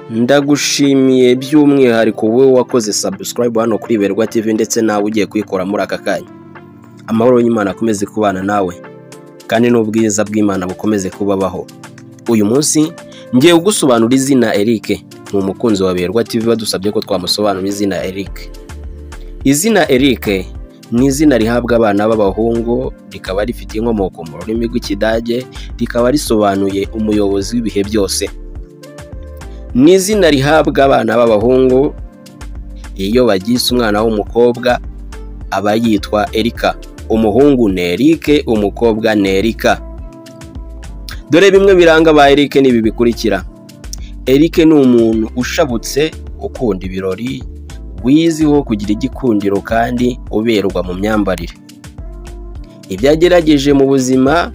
Ndagushimiye by'umwihariko wowe wakoze subscribe hano kuri Berwa TV ndetse nawe ugiye kuyikora muri aka kanya. Amahoro y'Imana akomeze kubana nawe kandi n'ubwiza bw'Imana bukomeze kubabaho. Uyu munsi ngiye kugusobanurira izina Eric, mu mukunzi wa Berwa TV badusabye ko twamusobanurira izina Eric. Izina Eric ni izina rihabwa abana b'abahungu, rikaba rifite inkomoko mu rurimi rw'Ikidage, rikaba risobanuye umuyobozi w'ibihe byose. Ni izina rihabwa abana b'abahungu iyo bagise umwana w'umukobwa aba yitwa Erika. Umuhungu ni Eric, umukobwa ni Erika. Dore bimwe biranga ba Eric nibi bikurikira. Eric ni umuntu ushabutse, ukunda ibirori, wiziho kugira igikundiro kandi uberwa mu myambarire. Ibyo agerageje mu buzima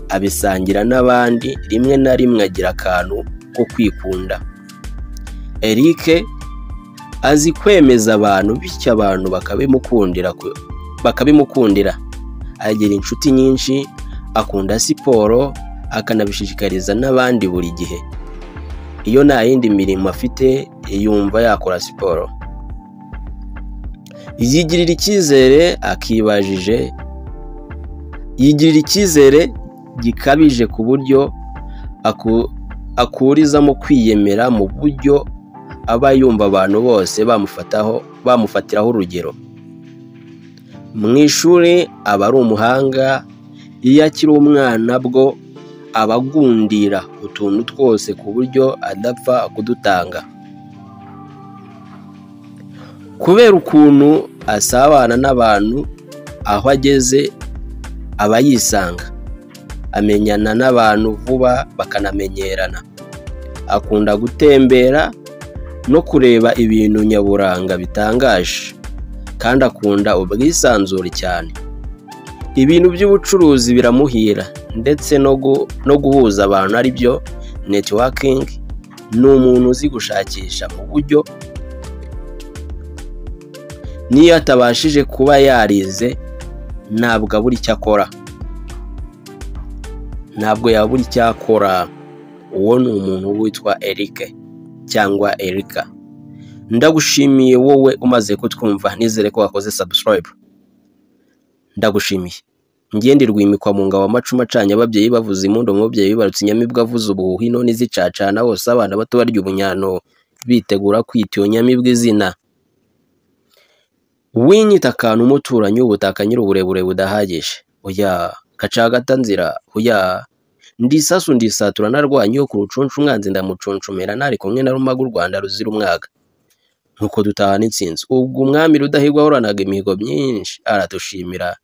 abisangira n'abandi, rimwe na rimwe agira akantu ko kwikunda. Eric azi kwemeza abantu, bityo abantu bakabimukundira. Agira inshuti nyinshi, akunda siporo, akanabishishikariza n'abandi buri gihe. Iyo nta yindi mirimo afite yumva yakora siporo. Yigirira icyizere gikabije ku buryo akurizamo kwiyemera, mu buryo aba yumva abantu bose bamufatiraho urugero. Mu ishuri aba ari umuhanga, iyo akiri umwana bwo aba agundira utuntu twose ku buryo adapfa kudutanga. Kubera ukuntu asabana n'abantu, aho ageze aba yisanga, amenyana n'abantu vuba bakanamenyerana. Akunda gutembera no kureba ibintu nyaburanga bitangaje, kandi akunda ubwisanzure cyane. Ibintu by'ubucuruzi biramuhira, ndetse no guhuza abantu ari byo networking. Ni umuntu uzi gushakisha mu buryo niyo atabashije kuba yarize ntabwo abura icyo akora. Ntabwo yabura icyo akora. Uwo ni umuntu witwa Eric cyangwa Erika. Ndagushimiye wowe umaze kutwumva, nizere ko wakoze subscribe. Ndagushimiye. Ngende rwimikwa mu ngabo amacuma acanye, ababyeyi bavuza impundu, umubyeyi bibarutse inyamibwa avuza ubuhino n'izicacana, bose abana bato barya ubunyano bitegura kwita iyo nyamibwa izina. Winyita akantu umuturanyi w'ubutaka nyiri uburebure budahagije. Oya kacagata nzira, oya ndisasu ndisatura narwanye yo ku rucunshu, umwanzi ndamucuncumera, nari kumwe na Rumaga u Rwanda ruzira umwaga. Nuko dutahana intsinzi. Ubwo umwami Rudahigwa ahoranaga imihigo myinshi aratushimira,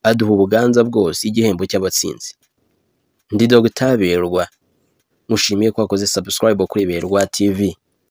aduha ubuganza bwose, igihembo cy'abatsinzi. Ndi Dr. Berwa. Mushimiye ko wakoze subscribe kuri Berwa TV.